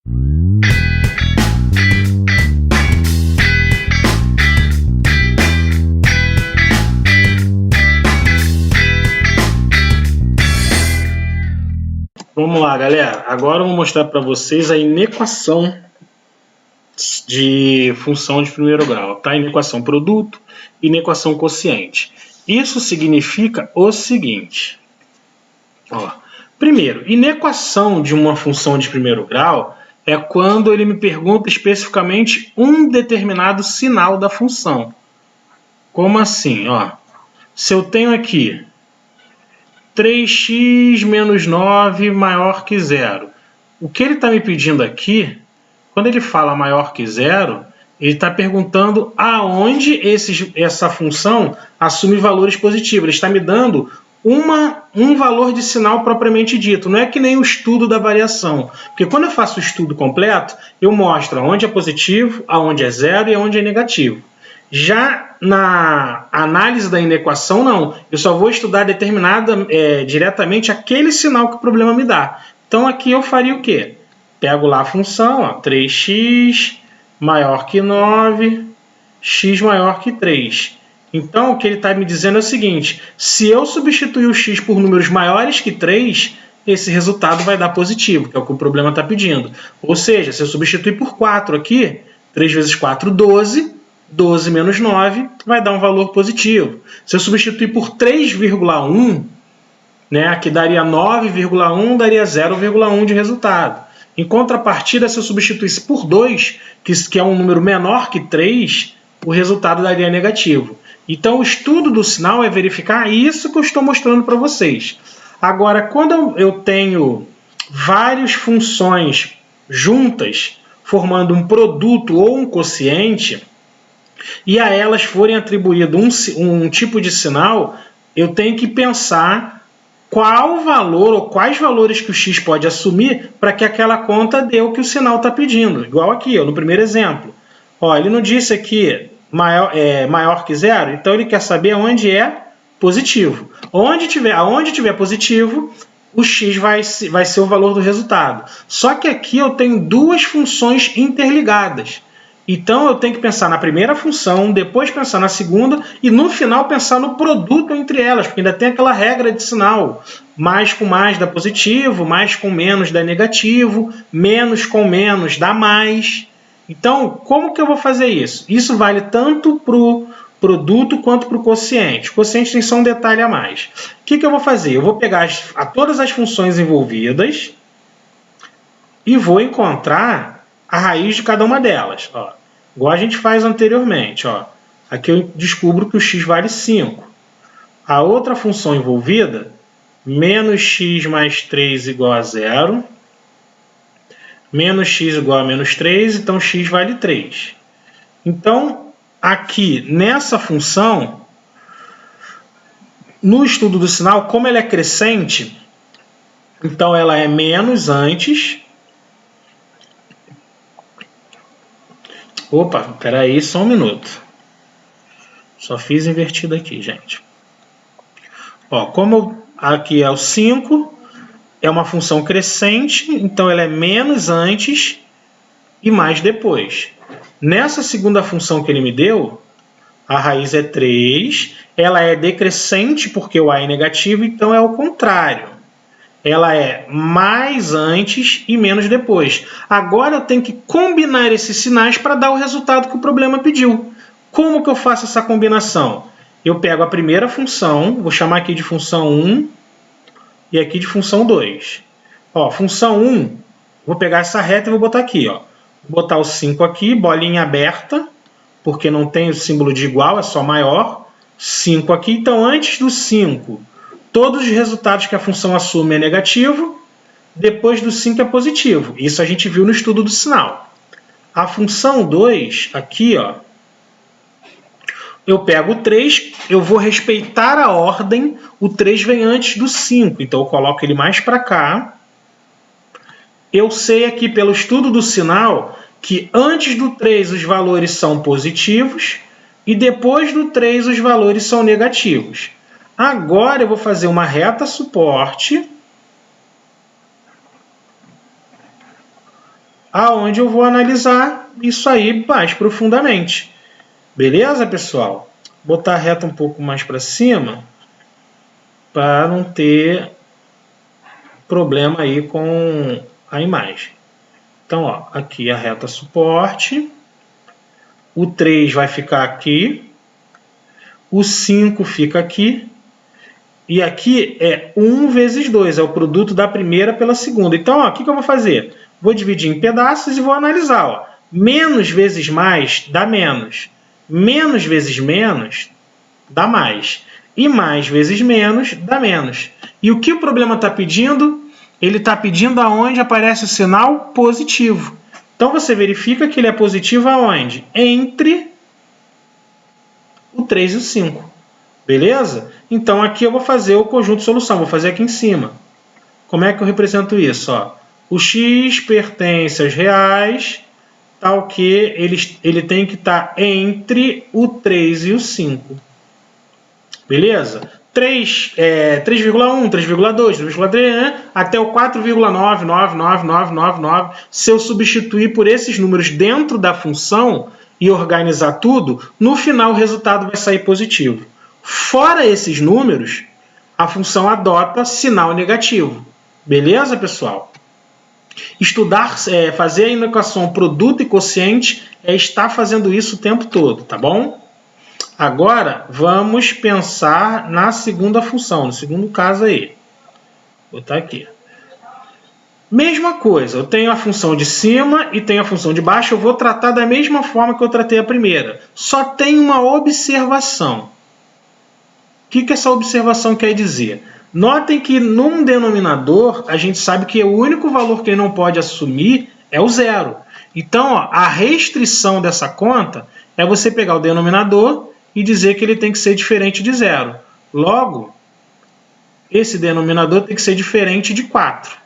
Vamos lá, galera. Agora eu vou mostrar para vocês a inequação de função de primeiro grau, tá? Inequação produto, inequação quociente. Isso significa o seguinte. Ó, primeiro, inequação de uma função de primeiro grau é quando ele me pergunta especificamente um determinado sinal da função. Como assim? Ó, se eu tenho aqui 3x menos 9 maior que zero. O que ele está me pedindo aqui, quando ele fala maior que zero, ele está perguntando aonde essa função assume valores positivos. Ele está me dando um valor de sinal propriamente dito. Não é que nem o estudo da variação. Porque quando eu faço o estudo completo, eu mostro aonde é positivo, aonde é zero e aonde é negativo. Já na análise da inequação, não. Eu só vou estudar diretamente aquele sinal que o problema me dá. Então, aqui eu faria o quê? Pego lá a função, ó, 3x maior que 9, x maior que 3. Então, o que ele está me dizendo é o seguinte, se eu substituir o x por números maiores que 3, esse resultado vai dar positivo, que é o que o problema está pedindo. Ou seja, se eu substituir por 4 aqui, 3 vezes 4, 12... 12 menos 9 vai dar um valor positivo. Se eu substituir por 3,1, né, que daria 9,1, daria 0,1 de resultado. Em contrapartida, se eu substituísse por 2, que é um número menor que 3, o resultado daria negativo. Então, o estudo do sinal é verificar isso que eu estou mostrando para vocês. Agora, quando eu tenho várias funções juntas, formando um produto ou um quociente, e a elas forem atribuído um tipo de sinal, eu tenho que pensar qual valor ou quais valores que o x pode assumir para que aquela conta dê o que o sinal está pedindo. Igual aqui, ó, no primeiro exemplo. Ó, ele não disse aqui maior que zero, então ele quer saber onde é positivo. Aonde tiver positivo, o x vai ser o valor do resultado. Só que aqui eu tenho duas funções interligadas. Então, eu tenho que pensar na primeira função, depois pensar na segunda e, no final, pensar no produto entre elas, porque ainda tem aquela regra de sinal. Mais com mais dá positivo, mais com menos dá negativo, menos com menos dá mais. Então, como que eu vou fazer isso? Isso vale tanto para o produto quanto para o quociente. O quociente tem só um detalhe a mais. O que eu vou fazer? Eu vou pegar todas as funções envolvidas e vou encontrar a raiz de cada uma delas. Ó, igual a gente faz anteriormente. Ó. Aqui eu descubro que o x vale 5. A outra função envolvida, menos x mais 3 igual a 0. Menos x igual a menos 3, então x vale 3. Então, aqui nessa função, no estudo do sinal, como ela é crescente, então ela é menos antes. Opa, espera aí, só um minuto. Só fiz invertido aqui, gente. Ó, como aqui é o 5, é uma função crescente, então ela é menos antes e mais depois. Nessa segunda função que ele me deu, a raiz é 3, ela é decrescente porque o a é negativo, então é o contrário. Ela é mais antes e menos depois. Agora eu tenho que combinar esses sinais para dar o resultado que o problema pediu. Como que eu faço essa combinação? Eu pego a primeira função, vou chamar aqui de função 1 e aqui de função 2. Ó, função 1, vou pegar essa reta e vou botar aqui. Ó. Vou botar o 5 aqui, bolinha aberta, porque não tem o símbolo de igual, é só maior. 5 aqui, então antes do 5... todos os resultados que a função assume é negativo, depois do 5 é positivo. Isso a gente viu no estudo do sinal. A função 2, aqui, ó, eu pego o 3, eu vou respeitar a ordem, o 3 vem antes do 5, então eu coloco ele mais para cá. Eu sei aqui pelo estudo do sinal que antes do 3 os valores são positivos e depois do 3 os valores são negativos. Agora eu vou fazer uma reta suporte aonde eu vou analisar isso aí mais profundamente. Beleza, pessoal? Vou botar a reta um pouco mais para cima para não ter problema aí com a imagem. Então, ó, aqui a reta suporte, o 3 vai ficar aqui, o 5 fica aqui, e aqui é 1 vezes 2, é o produto da primeira pela segunda. Então, ó, o que eu vou fazer? Vou dividir em pedaços e vou analisar. Ó. Menos vezes mais dá menos. Menos vezes menos dá mais. E mais vezes menos dá menos. E o que o problema está pedindo? Ele está pedindo aonde aparece o sinal positivo. Então, você verifica que ele é positivo aonde? Entre o 3 e o 5. Beleza? Então, aqui eu vou fazer o conjunto de solução. Vou fazer aqui em cima. Como é que eu represento isso? Ó, o x pertence aos reais, tal que ele tem que estar entre o 3 e o 5. Beleza? 3,1, 3,2, 3,3, né? Até o 4,99999. Se eu substituir por esses números dentro da função e organizar tudo, no final o resultado vai sair positivo. Fora esses números, a função adota sinal negativo. Beleza, pessoal? Estudar, fazer a equação produto e quociente é estar fazendo isso o tempo todo, tá bom? Agora, vamos pensar na segunda função, no segundo caso aí. Vou botar aqui. Mesma coisa, eu tenho a função de cima e tenho a função de baixo, eu vou tratar da mesma forma que eu tratei a primeira. Só tem uma observação. O que essa observação quer dizer? Notem que num denominador, a gente sabe que o único valor que ele não pode assumir é o zero. Então, ó, a restrição dessa conta é você pegar o denominador e dizer que ele tem que ser diferente de zero. Logo, esse denominador tem que ser diferente de 4.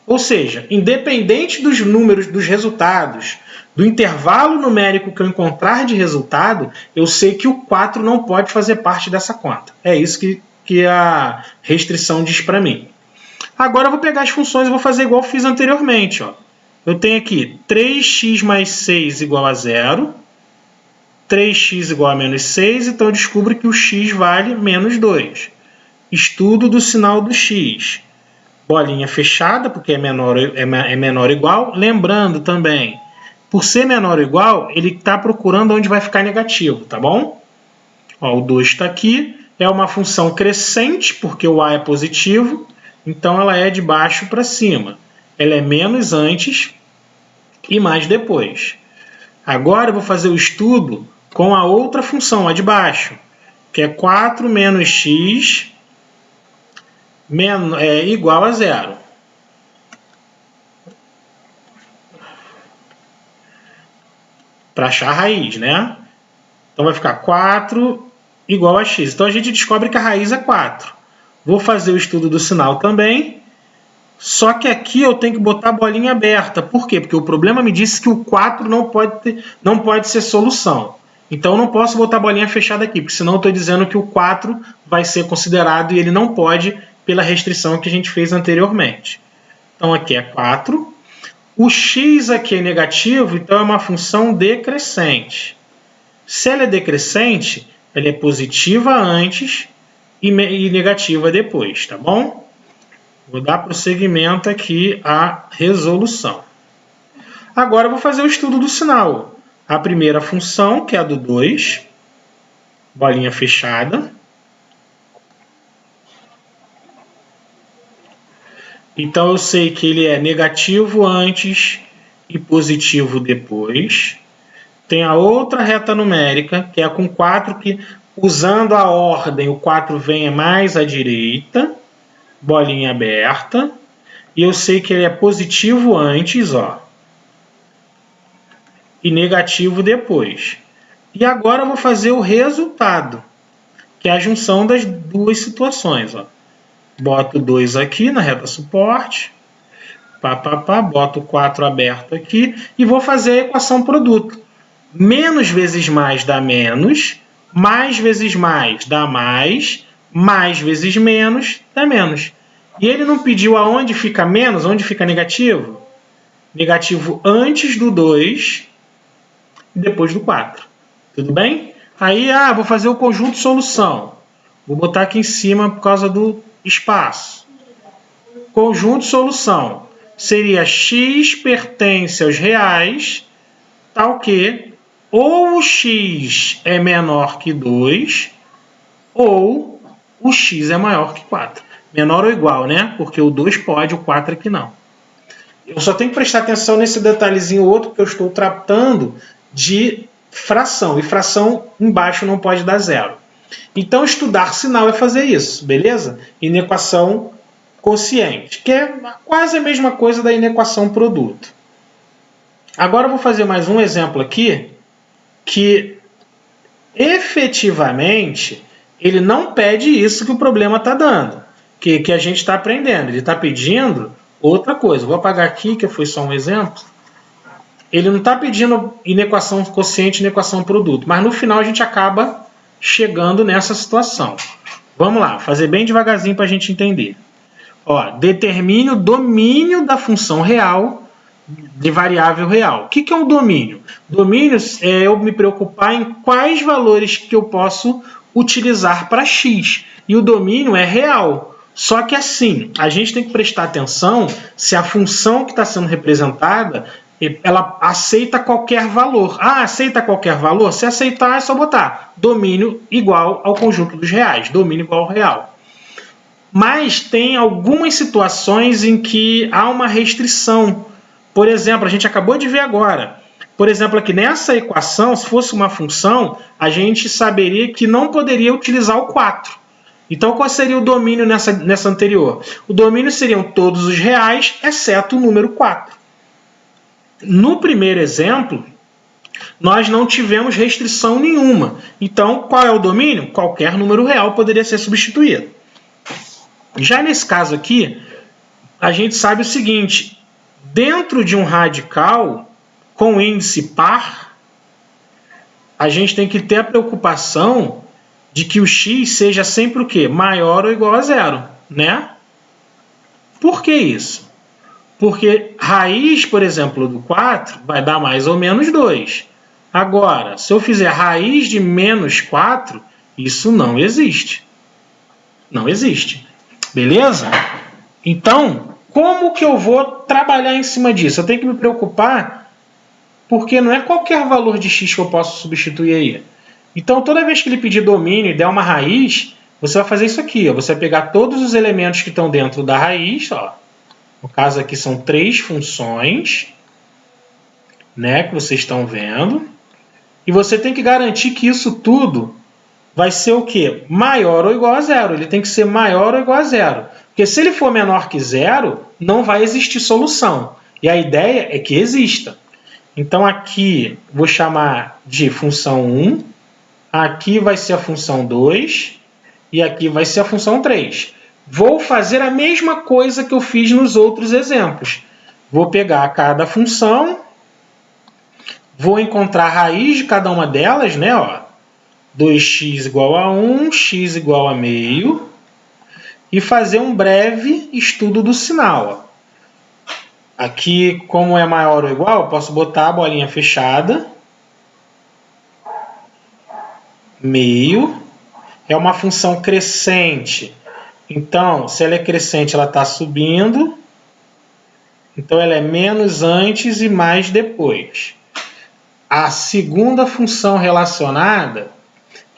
Ou seja, independente dos números, dos resultados, do intervalo numérico que eu encontrar de resultado, eu sei que o 4 não pode fazer parte dessa conta. É isso que a restrição diz para mim. Agora eu vou pegar as funções e vou fazer igual eu fiz anteriormente. Ó. Eu tenho aqui 3x mais 6 igual a 0. 3x igual a menos 6, então eu descubro que o x vale menos 2. Estudo do sinal do x. Bolinha fechada, porque é menor ou igual. Lembrando também, por ser menor ou igual, ele está procurando onde vai ficar negativo, tá bom? Ó, o 2 está aqui. É uma função crescente, porque o a é positivo, então ela é de baixo para cima. Ela é menos antes e mais depois. Agora eu vou fazer o estudo com a outra função, a de baixo, que é 4 menos x igual a 0. Para achar a raiz, né? Então vai ficar 4 igual a x. Então a gente descobre que a raiz é 4. Vou fazer o estudo do sinal também. Só que aqui eu tenho que botar a bolinha aberta. Por quê? Porque o problema me disse que o 4 não pode ser solução. Então eu não posso botar a bolinha fechada aqui, porque senão eu estou dizendo que o 4 vai ser considerado e ele não pode pela restrição que a gente fez anteriormente. Então aqui é 4. O x aqui é negativo, então é uma função decrescente. Se ela é decrescente, ela é positiva antes e negativa depois, tá bom? Vou dar prosseguimento aqui à resolução. Agora eu vou fazer o estudo do sinal. A primeira função, que é a do 2, bolinha fechada. Então eu sei que ele é negativo antes e positivo depois. Tem a outra reta numérica, que é com 4, que usando a ordem, o 4 vem mais à direita. Bolinha aberta, e eu sei que ele é positivo antes, ó, e negativo depois. E agora eu vou fazer o resultado, que é a junção das duas situações. Ó. Boto 2 aqui na reta suporte, boto o 4 aberto aqui, e vou fazer a equação produto. Menos vezes mais dá menos, mais vezes mais dá mais vezes menos dá menos. E ele não pediu aonde fica menos, onde fica negativo? negativo antes do 2 e depois do 4. Tudo bem? Aí, vou fazer o conjunto solução. Vou botar aqui em cima por causa do espaço. Conjunto solução seria x pertence aos reais, tal que ou o x é menor que 2 ou o x é maior que 4. Menor ou igual, né? Porque o 2 pode, o 4 aqui não. Eu só tenho que prestar atenção nesse detalhezinho outro que eu estou tratando de fração. E fração embaixo não pode dar zero. Então, estudar sinal é fazer isso, beleza? Inequação quociente, que é quase a mesma coisa da inequação produto. Agora eu vou fazer mais um exemplo aqui, que efetivamente ele não pede isso que o problema está dando, que a gente está aprendendo. Ele está pedindo outra coisa. Vou apagar aqui, que foi só um exemplo. Ele não está pedindo inequação quociente, inequação produto, mas no final a gente acaba chegando nessa situação. Vamos lá, fazer bem devagarzinho para a gente entender. Determine o domínio da função real de variável real. O que é um domínio? Domínio é eu me preocupar em quais valores que eu posso utilizar para x. E o domínio é real. Só que assim, a gente tem que prestar atenção se a função que está sendo representada, ela aceita qualquer valor. Aceita qualquer valor? Se aceitar, é só botar domínio igual ao conjunto dos reais. Domínio igual ao real. Mas tem algumas situações em que há uma restrição. Por exemplo, a gente acabou de ver agora. Por exemplo, aqui nessa equação, se fosse uma função, a gente saberia que não poderia utilizar o 4. Então, qual seria o domínio nessa anterior? O domínio seriam todos os reais, exceto o número 4. No primeiro exemplo, nós não tivemos restrição nenhuma. Então, qual é o domínio? Qualquer número real poderia ser substituído. Já nesse caso aqui, a gente sabe o seguinte: dentro de um radical com índice par, a gente tem que ter a preocupação de que o x seja sempre o quê? Maior ou igual a zero, né? Por que isso? Porque raiz, por exemplo, do 4 vai dar mais ou menos 2. Agora, se eu fizer raiz de menos 4, isso não existe. Não existe. Beleza? Então, como que eu vou trabalhar em cima disso? Eu tenho que me preocupar, porque não é qualquer valor de x que eu posso substituir aí. Então, toda vez que ele pedir domínio e der uma raiz, você vai fazer isso aqui. Você vai pegar todos os elementos que estão dentro da raiz. No caso aqui são 3 funções, né, que vocês estão vendo. E você tem que garantir que isso tudo vai ser o quê? Maior ou igual a zero. Ele tem que ser maior ou igual a zero. Porque se ele for menor que zero, não vai existir solução. E a ideia é que exista. Então aqui vou chamar de função 1, aqui vai ser a função 2 e aqui vai ser a função 3. Vou fazer a mesma coisa que eu fiz nos outros exemplos. Vou pegar cada função, vou encontrar a raiz de cada uma delas, né? 2x igual a 1, x igual a meio, e fazer um breve estudo do sinal. Aqui, como é maior ou igual, eu posso botar a bolinha fechada. Meio é uma função crescente. Então, se ela é crescente, ela está subindo. Então, ela é menos antes e mais depois. A segunda função relacionada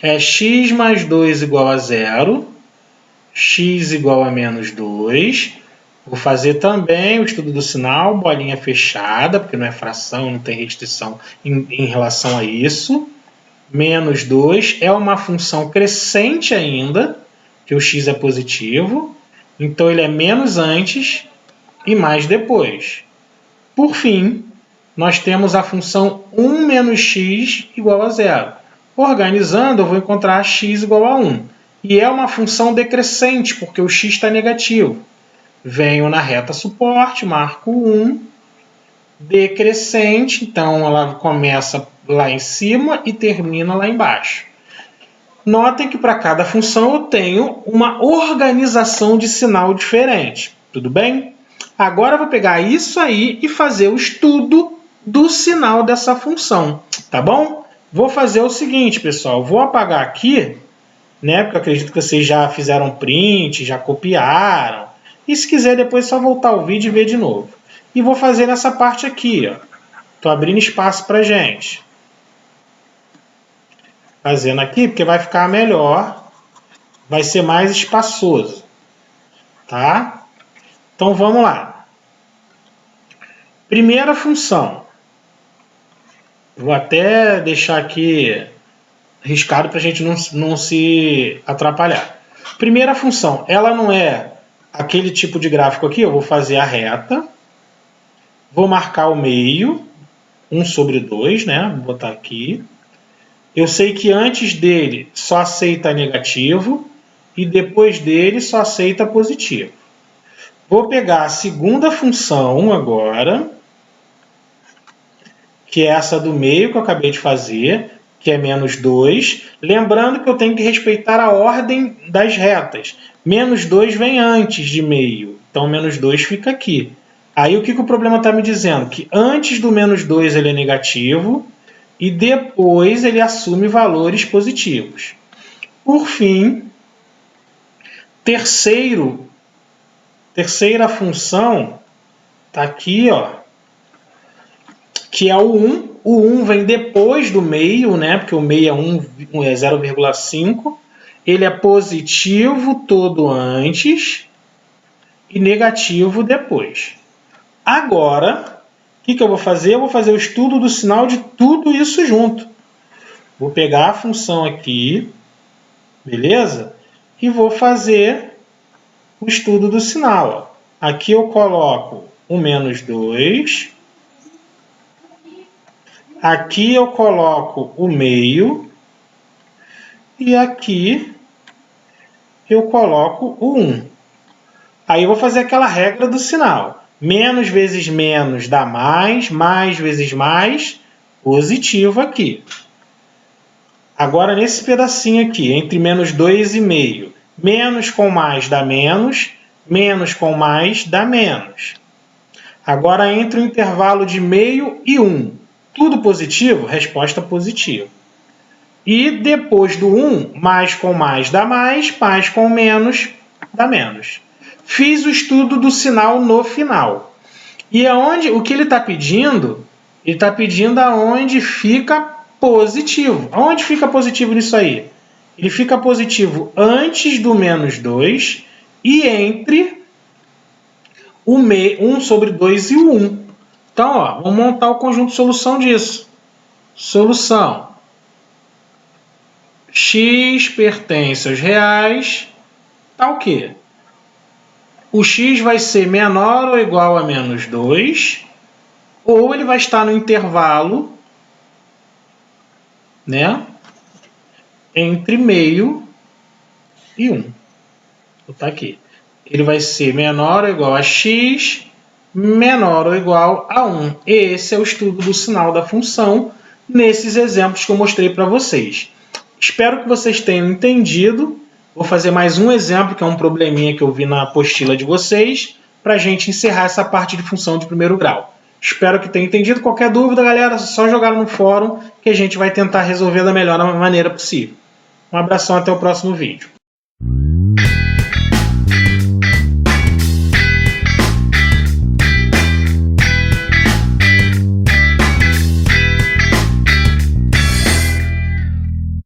é x mais 2 igual a 0, x igual a menos 2. Vou fazer também o estudo do sinal, bolinha fechada, porque não é fração, não tem restrição em relação a isso. Menos 2 é uma função crescente ainda, que o x é positivo, então ele é menos antes e mais depois. Por fim, nós temos a função 1 menos x igual a 0. Organizando, eu vou encontrar x igual a 1. E é uma função decrescente, porque o x está negativo. Venho na reta suporte, marco 1, decrescente, então ela começa lá em cima e termina lá embaixo. Notem que para cada função eu tenho uma organização de sinal diferente. Tudo bem? Agora eu vou pegar isso aí e fazer o estudo do sinal dessa função, tá bom? Vou fazer o seguinte, pessoal, vou apagar aqui, né? Porque eu acredito que vocês já fizeram print, já copiaram. E se quiser, depois é só voltar o vídeo e ver de novo. E vou fazer nessa parte aqui, ó. Estou abrindo espaço para gente. Fazendo aqui, porque vai ficar melhor. Vai ser mais espaçoso. Tá? Então, vamos lá. Primeira função. Vou até deixar aqui riscado para a gente não se atrapalhar. Primeira função. Ela não é aquele tipo de gráfico aqui. Eu vou fazer a reta. Vou marcar o meio. 1/2, né? Vou botar aqui. Eu sei que antes dele só aceita negativo e depois dele só aceita positivo. Vou pegar a segunda função agora, que é essa do meio que eu acabei de fazer, que é -2. Lembrando que eu tenho que respeitar a ordem das retas. -2 vem antes de meio, então -2 fica aqui. Aí o que o problema está me dizendo? Que antes do -2 ele é negativo e depois ele assume valores positivos. Por fim, terceira função está aqui, ó, que é o 1. O 1 vem depois do meio, né? Porque o meio é 0,5. Ele é positivo todo antes e negativo depois. Agora, o que eu vou fazer? Eu vou fazer o estudo do sinal de tudo isso junto. Vou pegar a função aqui, beleza? E vou fazer o estudo do sinal. Ó. Aqui eu coloco o -2. Aqui eu coloco o meio. E aqui eu coloco o 1. Aí eu vou fazer aquela regra do sinal. Menos vezes menos dá mais, mais vezes mais, positivo aqui. Agora, nesse pedacinho aqui, entre -2 e meio, menos com mais dá menos com mais dá menos. Agora, entre o intervalo de meio e 1, tudo positivo? Resposta positiva. E depois do 1, mais com mais dá mais com menos dá menos. Fiz o estudo do sinal no final. E o que ele está pedindo? Ele está pedindo aonde fica positivo. Aonde fica positivo nisso aí? Ele fica positivo antes do -2 e entre o 1/2 e o 1. Então, ó, vamos montar o conjunto de solução disso. Solução. X pertence aos reais. Tá o quê? O x vai ser menor ou igual a -2, ou ele vai estar no intervalo, né, entre meio e 1. Vou botar aqui. Ele vai ser menor ou igual a x, menor ou igual a 1. Esse é o estudo do sinal da função nesses exemplos que eu mostrei para vocês. Espero que vocês tenham entendido. Vou fazer mais um exemplo, que é um probleminha que eu vi na apostila de vocês, para a gente encerrar essa parte de função de primeiro grau. Espero que tenham entendido. Qualquer dúvida, galera, é só jogar no fórum que a gente vai tentar resolver da melhor maneira possível. Um abração, até o próximo vídeo.